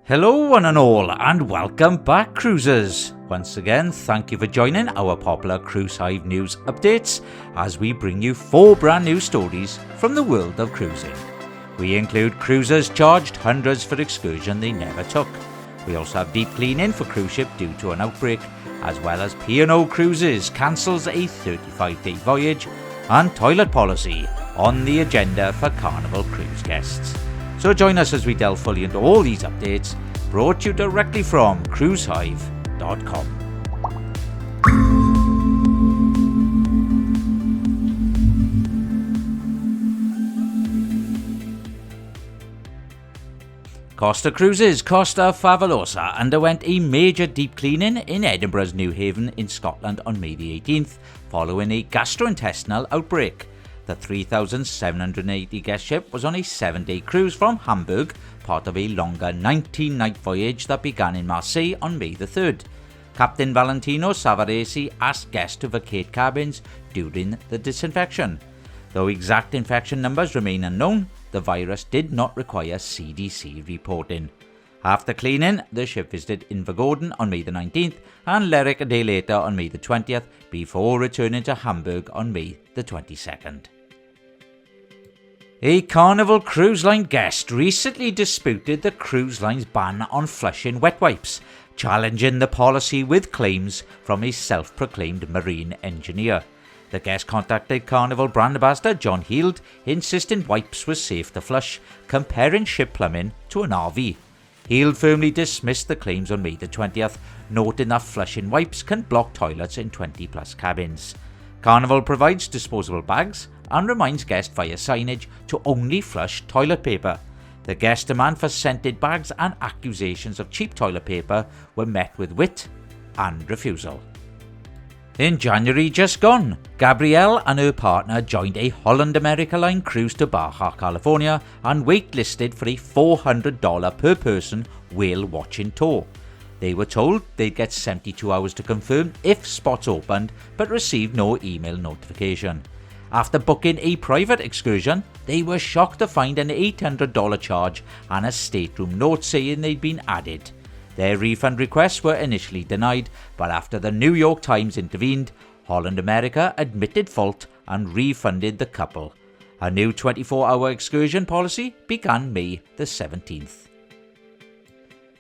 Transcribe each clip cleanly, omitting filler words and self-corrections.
Hello one and all, and welcome back cruisers. Once again, thank you for joining our popular Cruise Hive news updates as we bring you 4 brand new stories from the world of cruising. We include cruisers charged hundreds for excursion they never took. We also have deep cleaning for cruise ship due to an outbreak, as well as P&O Cruises cancels a 35-day voyage, and toilet policy on the agenda for Carnival cruise guests. So join us as we delve fully into all these updates, brought to you directly from cruisehive.com. Costa Cruises Costa Favolosa underwent a major deep cleaning in Edinburgh's New Haven in Scotland on May the 18th, following a gastrointestinal outbreak. The 3,780 guest ship was on a 7-day cruise from Hamburg, part of a longer 19-night voyage that began in Marseille on May the 3rd. Captain Valentino Savaresi asked guests to vacate cabins during the disinfection. Though exact infection numbers remain unknown, the virus did not require CDC reporting. After cleaning, the ship visited Invergordon on May the 19th and Lerwick a day later on May the 20th, before returning to Hamburg on May the 22nd. A Carnival Cruise Line guest recently disputed the cruise line's ban on flushing wet wipes, challenging the policy with claims from a self-proclaimed marine engineer. The guest contacted Carnival brand ambassador John Heald, insisting wipes were safe to flush, comparing ship plumbing to an RV. Heald firmly dismissed the claims on May the 20th, noting that flushing wipes can block toilets in 20+ cabins. Carnival provides disposable bags and reminds guests via signage to only flush toilet paper. The guest demand for scented bags and accusations of cheap toilet paper were met with wit and refusal. In January just gone, Gabrielle and her partner joined a Holland America Line cruise to Baja California and waitlisted for a $400 per person whale watching tour. They were told they'd get 72 hours to confirm if spots opened, but received no email notification. After booking a private excursion, they were shocked to find an $800 charge and a stateroom note saying they'd been added. Their refund requests were initially denied, but after the New York Times intervened, Holland America admitted fault and refunded the couple. A new 24-hour excursion policy began May the 17th.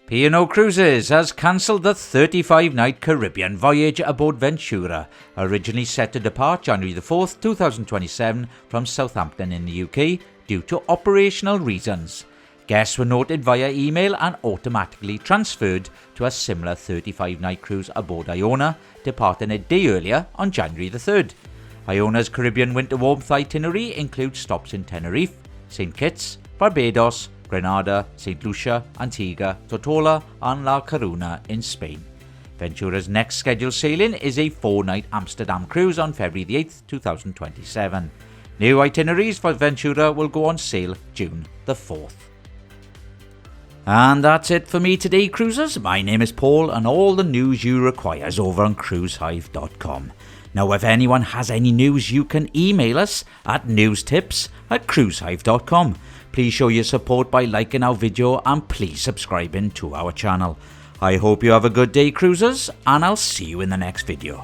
P&O Cruises has cancelled the 35-night Caribbean voyage aboard Ventura, originally set to depart January the 4th, 2027 from Southampton in the UK due to operational reasons. Guests were noted via email and automatically transferred to a similar 35-night cruise aboard Iona, departing a day earlier on January the 3rd. Iona's Caribbean winter warmth itinerary includes stops in Tenerife, St. Kitts, Barbados, Grenada, St. Lucia, Antigua, Tortola and La Coruna in Spain. Ventura's next scheduled sailing is a 4-night Amsterdam cruise on February the 8th, 2027. New itineraries for Ventura will go on sale June the 4th. And that's it for me today, cruisers. My name is Paul, and all the news you require is over on cruisehive.com. Now, if anyone has any news, you can email us at newstips@cruisehive.com. Please show your support by liking our video and please subscribing to our channel. I hope you have a good day, cruisers, and I'll see you in the next video.